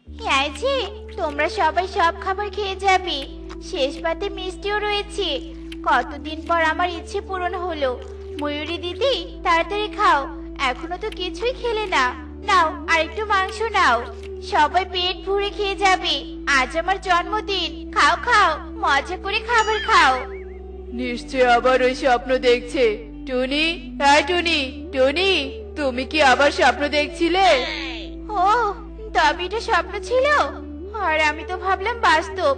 এই যে তোমরা সবাই সব খাবার খেয়ে যাবে, শেষ পাতে মিষ্টিও রয়েছে। কতদিন পর আমার ইচ্ছে পূরণ হলো। ময়ূরী দিদি তাড়াতাড়ি খাও, এখনো তো কিছুই খেলে না। নাও আরেকটু মাংস নাও, সবাই পেট ভরে খেয়ে যাবে। আজ আমার জন্মদিন, খাও খাও, মজা করে খাবার খাও। নিশ্চয় আবার ওই স্বপ্ন দেখছে। টুনি, হ্যাঁ টুনি, টুনি, তুমি কি আবার স্বপ্ন দেখছিলে? ও, তবে এটা স্বপ্ন ছিল, আর আমি তো ভাবলাম বাস্তব।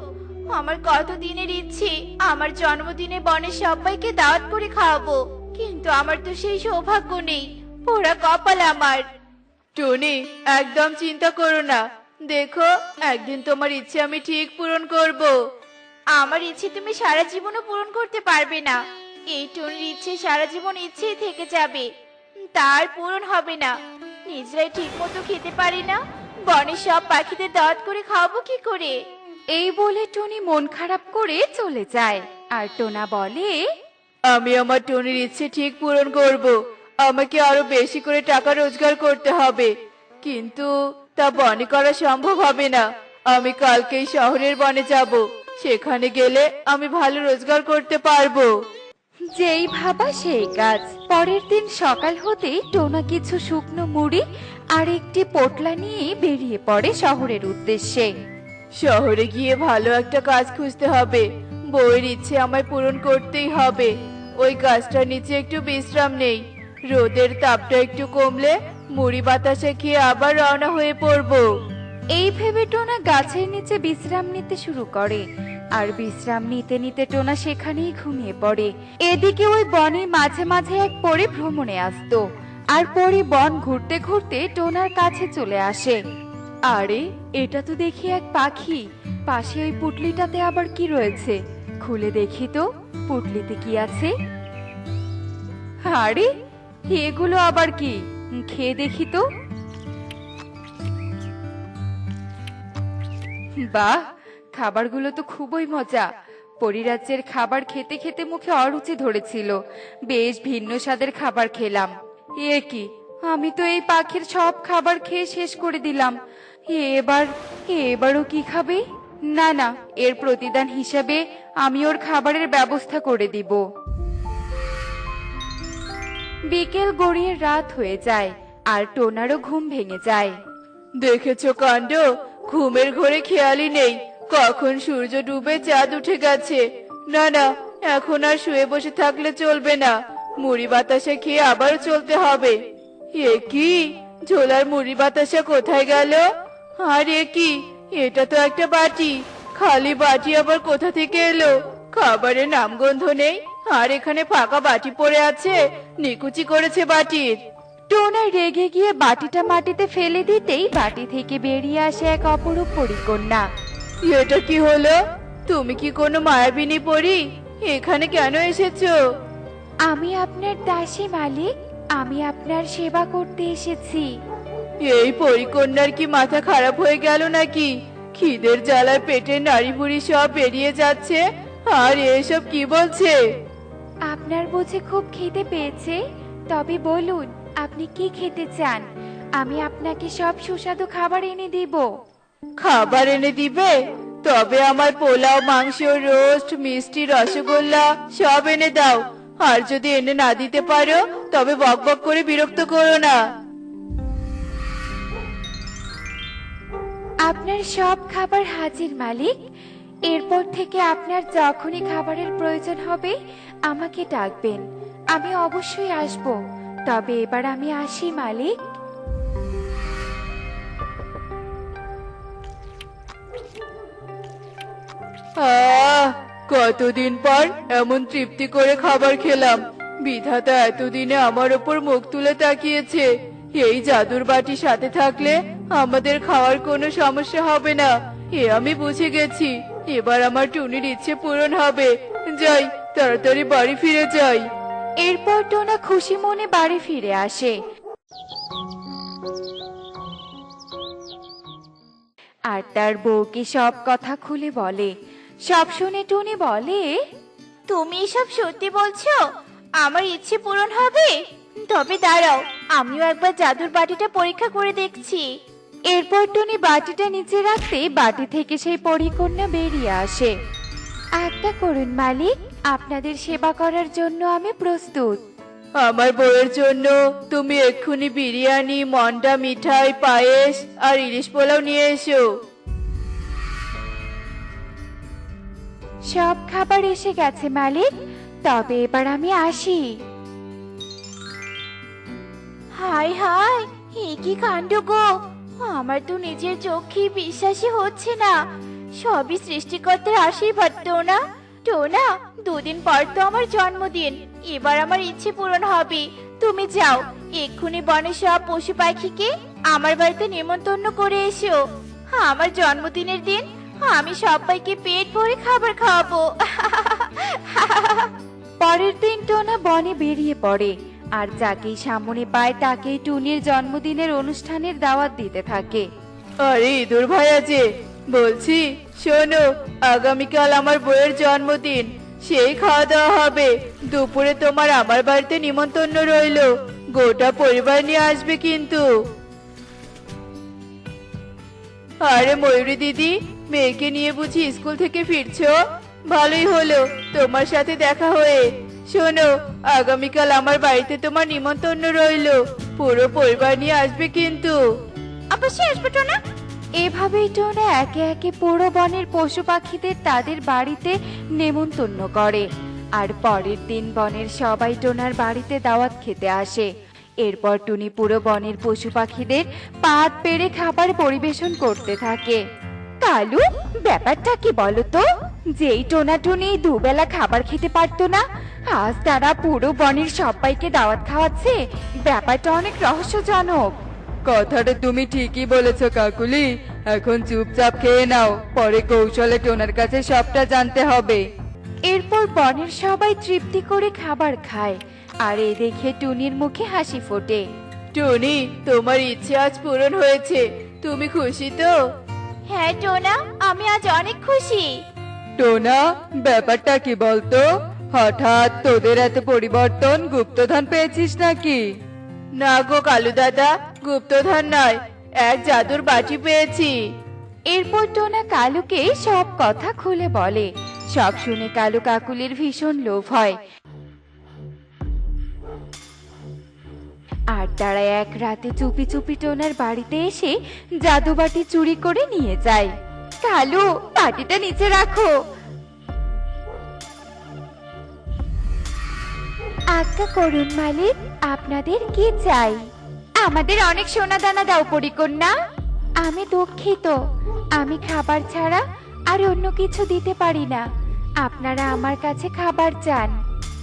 আমার কত দিনের ইচ্ছে আমার জন্মদিনে বনের সবাইকে দাওয়াত করে খাওয়াবো, কিন্তু আমার তো সেই সৌভাগ্য নেই। পোড়া কপাল আমার। টুনি, একদম চিন্তা করো না, দেখো একদিন তোমার ইচ্ছে আমি ঠিক পূরণ করব। আমার ইচ্ছে তুমি সারা জীবনও পূরণ করতে পারবে না। এই টুনির ইচ্ছে সারা জীবন ইচ্ছেই থেকে যাবে, তার পূরণ হবে না। নিজেরাই ঠিক মতো খেতে পারি না, বনের সব পাখিদের দাওয়াত করে খাওয়াবো কি করে? এই বলে টুনি মন খারাপ করে চলে যায়। আর টোনা বলে, আমি আমার টুনির ইচ্ছে ঠিক পূরণ করব। আমাকে আরো বেশি করে টাকা রোজগার করতে হবে, কিন্তু তা বনে করা সম্ভব হবে না। আমি কালকেই শহরের বনে যাব, সেখানে গেলে আমি ভালো রোজগার করতে পারবো। যেই ভাবা সেই কাজ। পরের দিন সকাল হতেই টোনা কিছু শুকনো মুড়ি আর একটি পোটলা নিয়ে বেরিয়ে পড়ে শহরের উদ্দেশ্যে। শহরে গিয়ে ভালো একটা কাজ খুঁজতে হবে, বউয়ের ইচ্ছে আমায় পূরণ করতেই হবে। ওই গাছটার নিচে একটু বিশ্রাম নেই, রোদের তাপটা একটু কমলে মুড়ি বাতাসে খেয়ে আবার রওনা হয়ে পড়বো। এই ভেবে টোনা গাছের নিচে বিশ্রাম নিতে শুরু করে। আর বিশ্রাম নিতে নিতে টোনা সেখানেই ঘুমিয়ে পড়ে। এদিকে ওই বনের মাঝে মাঝে এক পরী ভ্রমণে আসতো, আর পরী বন ঘুরতে ঘুরতে টোনার কাছে চলে আসে। আরে, এটা তো দেখি এক পাখি। পাশে ওই পুটলিটাতে আবার কি রয়েছে? খুলে দেখি তো, পুটলিতে কি আছে। আরে, এগুলো আবার কি? খেয়ে দেখি তো। বাহ, খাবারগুলো তো খুবই মজা। পরিরাজ্যের খাবার খেতে খেতে মুখে অরুচি ধরেছিল, বেশ ভিন্ন স্বাদের খাবার খেলাম। এ কি, আমি তো এই পাখির সব খাবার খেয়ে শেষ করে দিলাম। এবারও কি খাবে? না না, এর প্রতিদান হিসাবে আমি ওর খাবারের ব্যবস্থা করে দিব। বিকেল গড়িয়ে রাত হয়ে যায়, আর টোনারও ঘুম ভেঙে যায়। দেখেছো কাণ্ড, ঘুমের ঘোরে খেয়ালই নেই কখন সূর্য ডুবে চাঁদ উঠে গেছে। না না, এখন আর শুয়ে বসে থাকলে চলবে না, মুড়ি বাতাসা খেয়ে আবার চলতে হবে। এ কি, ঝোলার মুড়ি বাতাসা কোথায় গেল? আর এ কি, এটা তো একটা বাটি, খালি বাটি আবার কোথা থেকে এলো? খাবারের নামগন্ধ নেই, আর এখানে ফাঁকা বাটি পড়ে আছে। নিকুচি করেছে বাটির। টোনা রেগে গিয়ে বাটিটা মাটিতে ফেলে দিতেই বাটি থেকে বেরিয়ে আসে এক অপরূপ পরীকন্যা। এটা কি হলো? তুমি কি কোনো মায়াবিনী পরী? এখানে কেন এসেছো? আমি আপনার দাসী মালিক, আমি আপনার সেবা করতে এসেছি। এই পরীকন্যার কি মাথা খারাপ হয়ে গেল নাকি? খিদের জ্বালায় পেটের নাড়ি ভুড়ি সব বেরিয়ে যাচ্ছে, আর এসব কি বলছে? আপনার বুঝি খুব খিদে পেয়েছে? তবে বলুন, আপনি কি খেতে চান? আমি আপনাকে সব সুস্বাদু খাবার এনে দিব। খাবার এনে দিবে? তবে আমার পোলাও, মাংস, রোস্ট, মিষ্টি, রসগোল্লা সব এনে দাও। আর যদি এনে না দিতে পারো তবে বকবক করে বিরক্ত করো না। আপনার সব খাবার হাজির মালিক। এরপর থেকে আপনার যখনই খাবারের প্রয়োজন হবে আমাকে ডাকবেন, আমি অবশ্যই আসব। তবে এবার আমি আসি মালিক। আহ, কতদিন পর এমন তৃপ্তি করে খাবার খেলাম। বিধাতা এতদিনে আমার ওপর মুখ তুলে তাকিয়েছে। এই জাদুর বাটি সাথে থাকলে আমাদের খাওয়ার কোনো সমস্যা হবে না, এ আমি বুঝে গেছি। এবার আমার টুনির ইচ্ছে পূরণ হবে। যাই, তাড়াতাড়ি বাড়ি ফিরে যাই। এরপর টোনা খুশি মনে বাড়ি ফিরে আসে। আর তার বউকে সব কথা খুলে বলে। সব শুনে টুনি বলে, তুমি এসব সত্যি বলছো? আমার ইচ্ছে পূরণ হবে? তবে দাঁড়াও, আমিও একবার জাদুর বাটিটা পরীক্ষা করে দেখছি। এরপর টুনি বাটিটা নিচে রাখতে বাটি থেকে সেই পরীকন্যা বেরিয়ে আসে। আজ্ঞা করুন মালিক, আপনাদের সেবা করার জন্য আমি প্রস্তুত। আমার বউয়ের জন্য তুমি এক্ষুনি বিরিয়ানি, মন্ডা, মিঠাই, পায়েস আর ইলিশ পোলাও নিয়ে এসো। সব খাবার এসে গেছে মালিক, তবে এবার আমি আসি। হাই হাই, এ কি কাণ্ড গো! আমার তো নিজের চোখে বিশ্বাসই হচ্ছে না। সবই সৃষ্টিকর্তার আশীর্বাদ। টোনা, টোনা, 2 দিন পর তো আমার জন্মদিন। এবার আমার ইচ্ছে পূরণ হবে। তুমি যাও, এক্ষুনি বনের সব পশু পাখিকে আমার বাড়িতে নেমন্তন্ন করে এসো। আমার জন্মদিনের দিন আমি সবাইকে পেট ভরে খাবার খাওয়াবো। পরের দিন টোনা বনে বেরিয়ে পড়ে, আর যাকেই সামনে পায় তাকেই টুনির জন্মদিনের অনুষ্ঠানের দাওয়াত দিতে থাকে। আরে ইঁদুর ভাইয়া যে, বলছি শোনো, আগামীকাল আমার বউয়ের জন্মদিন, সেই খাওয়া দাওয়া হবে। দুপুরে তোমার আমার বাড়িতে নিমন্ত্রণ রইলো, গোটা পরিবার নিয়ে আসবে কিন্তু। আরে ময়ূরী দিদি, মেয়েকে নিয়ে বুঝি স্কুল থেকে ফিরছো? ভালোই হলো তোমার সাথে দেখা হয়ে। শোনো, আগামীকাল আমার বাড়িতে তোমার নিমন্ত্রণ রইলো, পুরো পরিবার নিয়ে আসবে কিন্তু। অবশ্যই আসবে টোনা। এভাবেই টোনা একে একে পুরো বনের পশু পাখিদের তাদের বাড়িতে নেমন্তন্ন করে। আর পরের দিন বনের সবাই টোনার বাড়িতে দাওয়াত খেতে আসে। এরপর টুনি পুরো বনের পশু পাখিদের পাত পেড়ে খাবার পরিবেশন করতে থাকে। কালু, ব্যাপারটা কি বলতো? যেই টোনা টুনি দুবেলা খাবার খেতে পারতো না, আজ তারা পুরো বনের সবাইকে দাওয়াত খাওয়াচ্ছে। ব্যাপারটা অনেক রহস্যজনক। কথাটা তুমি ঠিকই বলেছো কাকুলি, এখন চুপচাপ খেয়ে নাও, পরে কৌশলে টোনার কাছে সবটা জানতে হবে। এরপর বনের সবাই তৃপ্তি করে খাবার খায়, আর এ দেখে টুনির মুখে হাসি ফোটে। টনি, তোমার ইচ্ছে আজ পূরণ হয়েছে, তুমি খুশি তো? হ্যাঁ টোনা, আমি আজ অনেক খুশি। টোনা, ব্যাপারটা কি বলতো? হঠাৎ তোদের এত পরিবর্তন, গুপ্তধন পেয়েছিস নাকি? না গো কালু দাদা, গুপ্তধন নয়, এক জাদুর বাটি পেয়েছি। এরপর টোনা কালুকে সব কথা খুলে বলে। সব শুনে কালু কাকুলির ভীষণ লোভ হয়, আর তারা এক রাতে চুপি চুপি টোনার বাড়িতে এসে জাদুবাটি চুরি করে নিয়ে যায়। কালু, বাটিটা নিচে রাখো। আজ্ঞা করুন মালিক, আপনাদের কি চাই? আমাদের অনেক সোনা দানা দাও পরিকন্যা। আমি দুঃখিত, আমি খাবার ছাড়া আর অন্য কিছু দিতে পারি না। আপনারা আমার কাছে খাবার চান।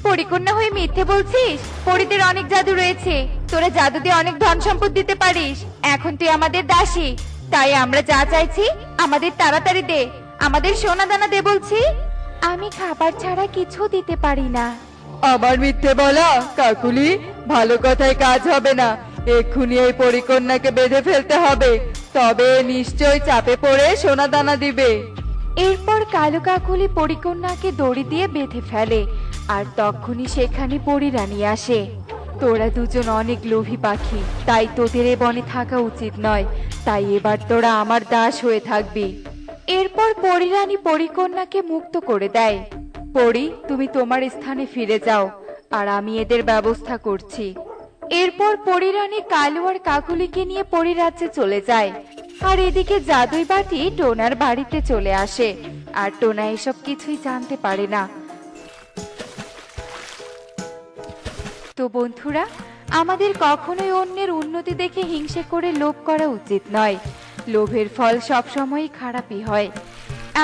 পরিকন্যা হয়ে মিথ্যে বলছিস? পরীদের অনেক জাদু রয়েছে, তোরা জাদু দিয়ে অনেক ধন সম্পদ দিতে পারিস। এখন তুই আমাদের দাসী, তাই আমরা যা চাইছি আমাদের তাড়াতাড়ি দে। আমাদের সোনা দানা দে বলছি। আমি খাবার ছাড়া কিছু দিতে পারি না। আমার মিথ্যে বলা? কাকুলি, ভালো কথায় কাজ হবে না, এক্ষুনি এই পরিকন্যাকে বেঁধে ফেলতে হবে, তবে নিশ্চয় চাপে পড়ে সোনা দানা দিবে। এরপর কালু কাকুলি পরিকন্যাকে দড়ি দিয়ে বেঁধে ফেলে, আর তখনই সেখানে পরিরানী আসে। তোরা দুজন অনেক লোভী পাখি, তাই তোদের এ বনে থাকা উচিত নয়, তাই এবার তোরা আমার দাস হয়ে থাকবি। এরপর পরিরানী পরিকন্যাকে মুক্ত করে দেয়। পরি, তুমি তোমার স্থানে ফিরে যাও, আর আমি এদের ব্যবস্থা করছি। এরপর পরিরানী কালু আর কাকুলিকে নিয়ে পরিরাজ্যে চলে যায়। আর এদিকে জাদুই বাটি টোনার বাড়িতে চলে আসে, আর টোনা এসব কিছুই জানতে পারে না। তো বন্ধুরা, আমাদের কখনোই অন্যের উন্নতি দেখে হিংসে করে লোভ করা উচিত নয়। লোভের ফল সবসময়ই খারাপই হয়।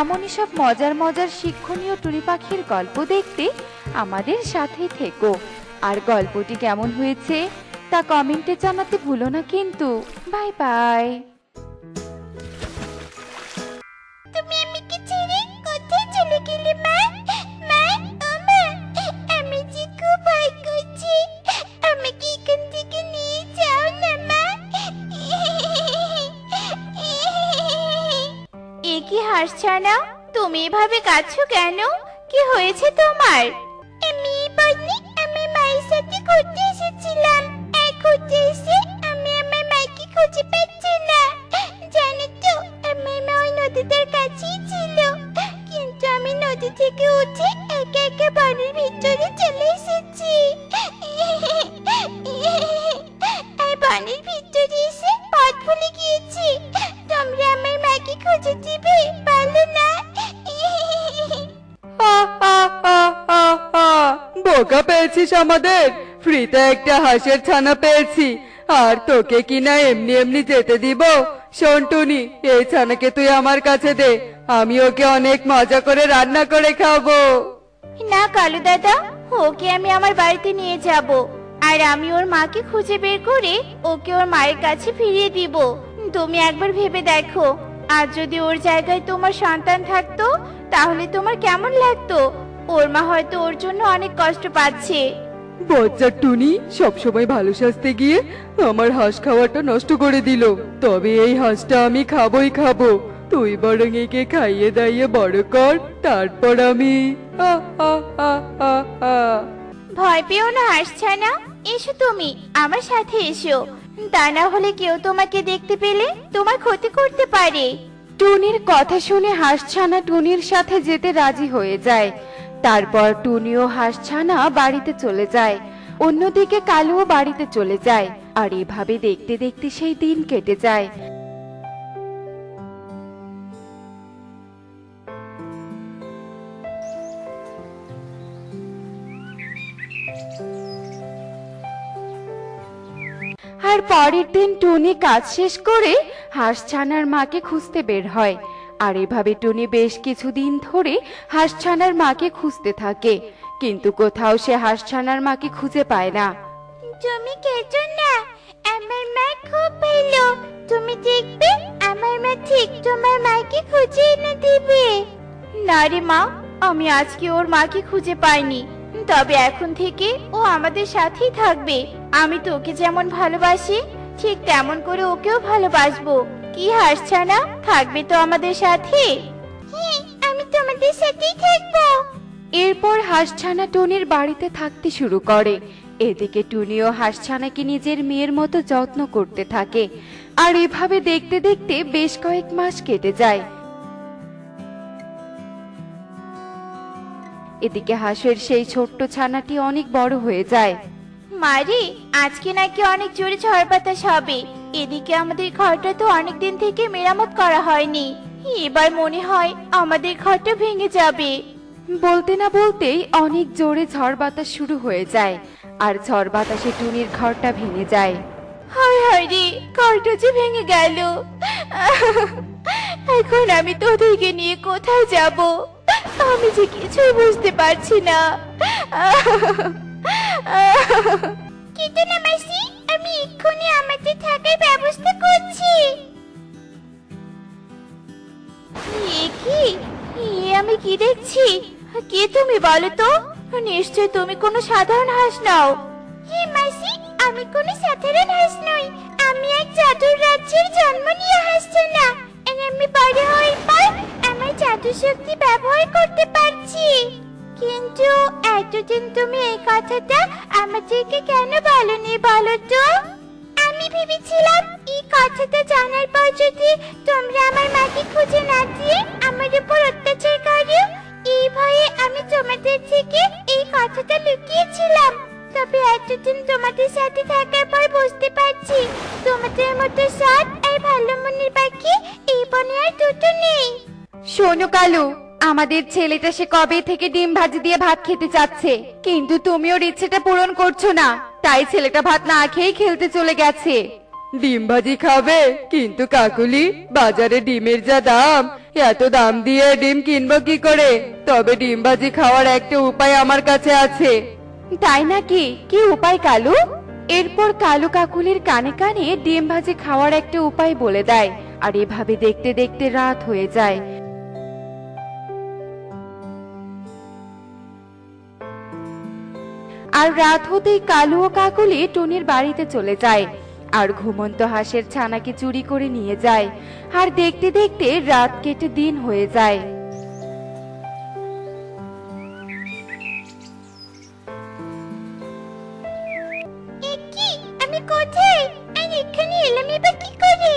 এমনই সব মজার মজার শিক্ষণীয় টুনি পাখির গল্প দেখতে আমাদের সাথেই থেকো। আর গল্পটি কেমন হয়েছে তা কমেন্টে জানাতে ভুলো না কিন্তু। Bye bye. তুমি আমাকে ছেড়ে কোথায় চলে গেলে মা? মা, ও মা, আমি যে খুব ভয় করছি, আমাকে এখান থেকে নিয়ে যাও না মা। এ কি হাসছো না? তুমি এভাবে কাঁদছো কেন? কি হয়েছে তোমার? আমি বলনি, আমি মায়ের সাথে ঘুরতে এসেছিলাম। ঘুরতে এসে আমি আমার মাকে খুঁজে পাচ্ছি না। পাচ্ছিস আমাদের? ফ্রিতে একটা হাঁসের ছানা পেয়েছি, আর তোকে কিনা এমনি এমনি যেতে দিব? শোন টুনি, এই ছানাকে তুই আমার কাছে দে, আমি ওকে অনেক মজা করে রান্না করে খাবো। না কালু দাদা, ওকে আমি আমার বাড়িতে নিয়ে যাব, আর আমি ওর মাকে খুঁজে বের করে ওকে ওর মায়ের কাছে ফিরিয়ে দিব। তুমি একবার ভেবে দেখো, আর যদি ওর জায়গায় তোমার সন্তান থাকতো তাহলে তোমার কেমন লাগতো? ওর মা হয়তো ওর জন্য অনেক কষ্ট পাচ্ছে। বজ্জার টুনি সবসময় ভালো সাজতে গিয়ে আমার হাঁস খাওয়াটা নষ্ট করে দিল। তবে এই হাঁসটা আমি খাবোই খাবো। তুই বরং একে খাইয়ে দাইয়ে বড় কর, তারপর আমি ভয় পেও না হাসছে না, এসো তুমি আমার সাথে এসো, তা না হলে কেউ তোমাকে দেখতে পেলে তোমার ক্ষতি করতে পারে। টুনির কথা শুনে হাঁসছানা টুনির সাথে যেতে রাজি হয়ে যায়। তারপর টুনি ও হাঁসছানা বাড়িতে চলে যায়। অন্যদিকে কালুও বাড়িতে চলে যায়। আর এভাবে দেখতে দেখতে সেই দিন কেটে যায়। আর পরের দিন টুনি কাজ শেষ করে হাঁসছানার মাকে খুঁজতে বের হয়। আর এভাবে টুনি বেশ কিছুদিন ধরে হাঁসছানার মাকে খুঁজতে থাকে, কিন্তু কোথাও সে হাঁসছানার মাকে খুঁজে পায় না। তুমি কেঁদো না, আমার মা খুব ভালো, তুমি দেখবে আমার মা ঠিক তোমার মাকে খুঁজে এনে দিবে। না রে মা, আমি আজকে ওর মাকে খুঁজে পাইনি, তবে এখন থেকে ও আমাদের সাথেই থাকবে। আমি তোকে যেমন ভালোবাসি ঠিক তেমন করে ওকেও ভালোবাসবো। কি হাসছে না, থাকবে তো আমাদের সাথে? হ্যাঁ, আমি তোমাদের সাথেই থাকবো। এরপর হাঁসছানা টুনির বাড়িতে থাকতে শুরু করে। এদিকে টুনিও হাঁসছানাকে নিজের মেয়ের মতো যত্ন করতে থাকে। আর এভাবে দেখতে দেখতে বেশ কয়েক মাস কেটে যায়। এদিকে হাঁসের সেই ছোট্ট ছানাটি অনেক বড় হয়ে যায়। মারি, আজকে নাকি অনেক জোরে ঝড় বাতাস হবে। এদিকে আমাদের ঘরটা তো অনেক দিন থেকে মেরামত করা হয়নি, এবার মনে হয় আমাদের ঘরটা ভেঙে যাবে। বলতে না বলতেই অনেক জোরে ঝড় বাতাস শুরু হয়ে যায়। আর ঝড় বাতাসে টুনির ঘরটা ভেঙে যায়। হায় হায় রে, ঘরটা যে ভেঙে গেল। এখন আমি তোদেরকে নিয়ে কোথায় যাব? আমি যে কিছুই বুঝতে পারছি না। কিন্তু না মাসি, আমি এক্ষুনি আমাদের থাকার ব্যবস্থা করছি। এ কি, আমি কি দেখছি? কে তুমি বলো তো? নিশ্চয় তুমি কোনো সাধারণ হাঁস নাও। হে মাসি, আমি কোনো সাধারণ হাঁস নই, আমি এক জাদুর রাজ্যের জন্ম নিয়ে হাসছে না। আমি বড় হওয়ার পর আমার জাদু শক্তি ব্যবহার করতে পারছি। কিন্তু এতদিন তুমি এই কথাটা আমাদেরকে কেন বলনি বলো তো? আমি ভেবেছিলাম এই কথাটা জানার পর যদি তোমরা আমার মাকে খুঁজে না দিয়ে আমার উপর অত্যাচার করো, এই ভয়ে আমি তোমাদের থেকে এই কথাটা লুকিয়েছিলাম। তবে এতদিন তোমাদের সাথে থাকার পর বুঝতে পারছি তোমাদের মতো সৎ আর ভালো মনের পাখি এই বনে আর দুটো নেই। শোনো কালু, আমাদের ছেলেটা সে কবে থেকে ডিম ভাজি দিয়ে ভাত খেতে চাচ্ছে, কিন্তু তুমি ওর ইচ্ছেটা পূরণ করছো না, তাই ছেলেটা ভাত না খেয়েই খেলতে চলে গেছে। ডিম ভাজি খাবে? কিন্তু কাকুলি, বাজারে ডিমের যা দাম, এত দাম দিয়ে ডিম কিনবো কি করে? তবে ডিম ভাজি খাওয়ার একটা উপায় আমার কাছে আছে। তাই নাকি? কি উপায় কালু? এরপর কালু কাকুলির কানে কানে ডিম ভাজি খাওয়ার একটা উপায় বলে দেয়। আর এভাবে দেখতে দেখতে রাত হয়ে যায়। আর রাত হতেই কালু ও কাকুলি টুনির বাড়িতে চলে যায়। আর ঘুমন্ত হাঁসের ছানাকে চুরি করে নিয়ে যায়। আর দেখতে দেখতে রাত কেটে দিন হয়ে যায়। কি, আমি কোথায়? আর এখানে এলাম এবার কি করে?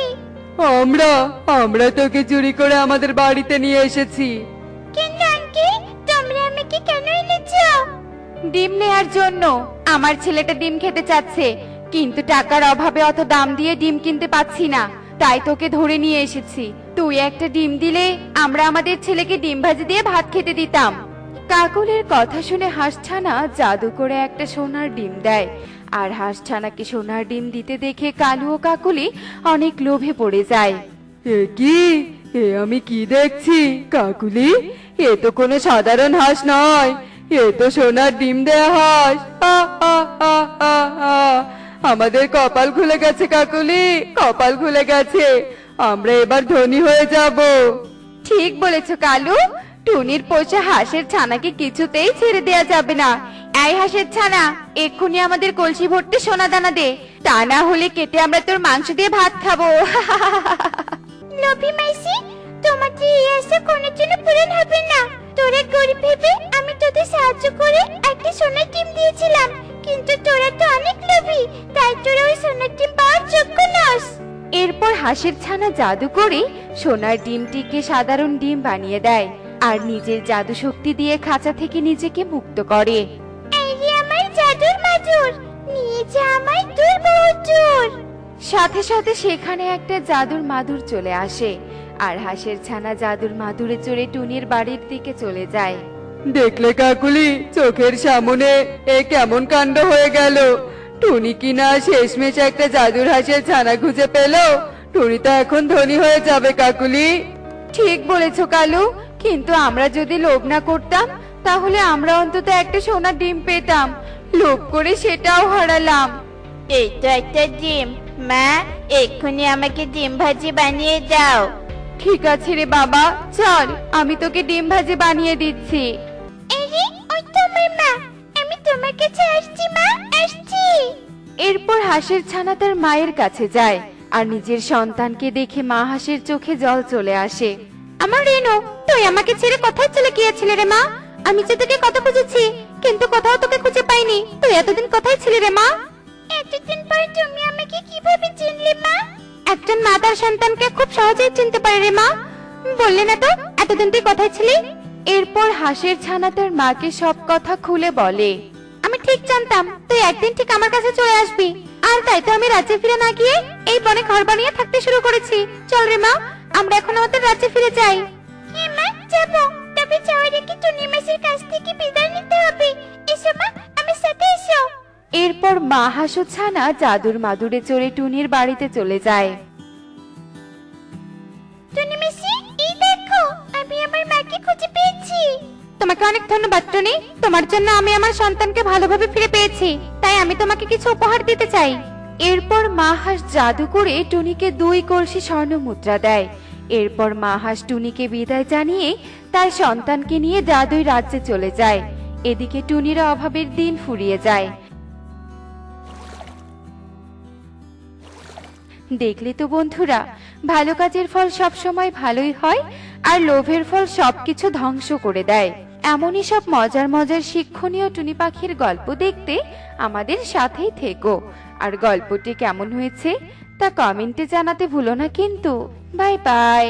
আমরা তোকে চুরি করে আমাদের বাড়িতে নিয়ে এসেছি। কেন আন্টি, তোমরা আমাকে কেন এনেছো? ডিম নেয়ার জন্য। আমার ছেলেটা ডিম খেতে চাচ্ছে, কিন্তু টাকার অভাবে অত দাম দিয়ে ডিম কিনতে পাচ্ছি না, তাই তোকে ধরে নিয়ে এসেছি। তুই একটা ডিম দিলে আমরা আমাদের ছেলেকে ডিম ভাজি দিয়ে ভাত খেতে দিতাম। কাকুলির কথা শুনে হাঁসছানা জাদু করে একটা সোনার ডিম দেয়। আর হাঁসছানাকে সোনার ডিম দিতে দেখে কালু ও কাকুলি অনেক লোভে পড়ে যায়। এ কি? এ আমি কি দেখছি কাকুলি? এ তো কোনো সাধারণ হাঁস নয়, এ তো সোনার ডিম দেয়া হাঁস। হা, হা, হা, হা, হা। আমাদের কপাল খুলে গেছে কাকুলি, কপাল খুলে গেছে। আমরা এবার ধনী হয়ে যাব। ঠিক বলেছ কালু, টুনির পোষা হাঁসের ছানাকে কিছুতেই ছেড়ে দেয়া যাবে না। এই হাঁসের ছানা, এক্ষুনি আমাদের কলসি ভর্তি সোনা দানা দে, তা না হলে কেটে আমরা তোর মাংস দিয়ে ভাত খাবো। লোভী মাইসি, তোমাদের এই আশা কোনো জন্য পূরণ হবে না। তোরা গরিব ভেবে আমি তোদের সাহায্য করে একটা সোনার ডিম দিয়েছিলাম, কিন্তু তোরা তো অনেক লোভী, তাই তোরা ওই সোনার ডিম পাওয়ার যোগ্য নস। এরপর হাঁসের ছানা জাদু করে সোনার ডিমটিকে সাধারণ ডিম বানিয়ে দেয় আর নিজের জাদু শক্তি দিয়ে খাঁচা থেকে নিজেকে মুক্ত করে। এই রে আমার জাদুর মাদুর, নিয়ে যা আমায় দূর বহু দূর। সাথে সাথে সেখানে একটা জাদুর মাদুর চলে আসে আর হাঁসের ছানা জাদুর মাদুরে চড়ে টুনির বাড়ির দিকে চলে যায়। দেখলে কাকুলি, চোখের সামনে এ কেমন কাণ্ড হয়ে গেল। টুনি কিনা শেষমেশ একটা জাদুর হাঁসের ছানা খুঁজে পেল। টুনি তো এখন ধনী হয়ে যাবে কাকুলি। ঠিক বলেছো কালু, কিন্তু আমরা যদি লোভ না করতাম তাহলে আমরা অন্তত একটা সোনার ডিম পেতাম। লোভ করে সেটাও হারালাম। এই তো একটা ডিম, মা এক্ষুনি আমাকে ডিম ভাজি বানিয়ে দাও। ঠিক আছে রে বাবা, চল আমি তোকে ডিম ভাজি বানিয়ে দিচ্ছি। এরে ওই তো আমার মা, আমি তোমার কাছে আসছি মা, আসছি। এরপর হাঁসের ছানা তার মায়ের কাছে যায় আর নিজের সন্তানকে দেখে মা হাঁসের চোখে জল চলে আসে। আমার রেনু, তুই আমাকে ছেড়ে কোথায় চলে গিয়েছিলে রে মা? আমি যে তোকে কত খুঁজেছি, কিন্তু কোথাও তোকে খুঁজে পাইনি। তুই এতদিন কোথায় ছিলি রে মা? এতদিন পর তুমি আমাকে কিভাবে চিনলে মা? একজন মা তার সন্তানকে খুব সহজেই চিনতে পারে রে মা। বললে না তো এতদিন তুই কোথায় ছিলি? এরপর হাঁসের ছানা তার মাকে সব কথা খুলে বলে। আমি ঠিক জানতাম তুই একদিন ঠিক আমার কাছে চলে আসবি, আর তাই তো আমি রাজ্যে ফিরে না গিয়ে এই বনে ঘর বানিয়ে থাকতে শুরু করেছি। চল রে মা, আমরা এখন আমাদের রাজ্যে ফিরে যাই। হ্যাঁ মা, যাবো। তবে যাওয়ার আগে টুনি মাসির কাছ থেকে বিদায় নিতে হবে। এসো মা, আমার সাথে এসো। এরপর মা হাঁস ও ছানা জাদুর মাদুরে চড়ে টুনির বাড়িতে চলে যায়। টুনি মাসি, এই দেখো, আমি আমার মাকে খুঁজে পেয়েছি। তোমাকে অনেক ধন্যবাদ টুনি, তোমার জন্য আমি আমার সন্তানকে ভালোভাবে ফিরে পেয়েছি, তাই আমি তোমাকে কিছু উপহার দিতে চাই। এরপর মা হাঁস জাদু করে টুনিকে 2 কলসি স্বর্ণ মুদ্রা দেয়। এরপর মা হাঁস টুনিকে বিদায় জানিয়ে তার সন্তানকে নিয়ে জাদুই রাজ্যে চলে যায়। এদিকে টুনির অভাবের দিন ফুরিয়ে যায়। দেখলে তো বন্ধুরা, ভালো কাজের ফল সব সময় ভালোই হয়, আর লোভের ফল সবকিছু ধ্বংস করে দেয়। এমনই সব মজার মজার শিক্ষণীয় টুনি পাখির গল্প দেখতে আমাদের সাথেই থেকো। আর গল্পটি কেমন হয়েছে তা কমেন্টে জানাতে ভুলো না কিন্তু। Bye bye.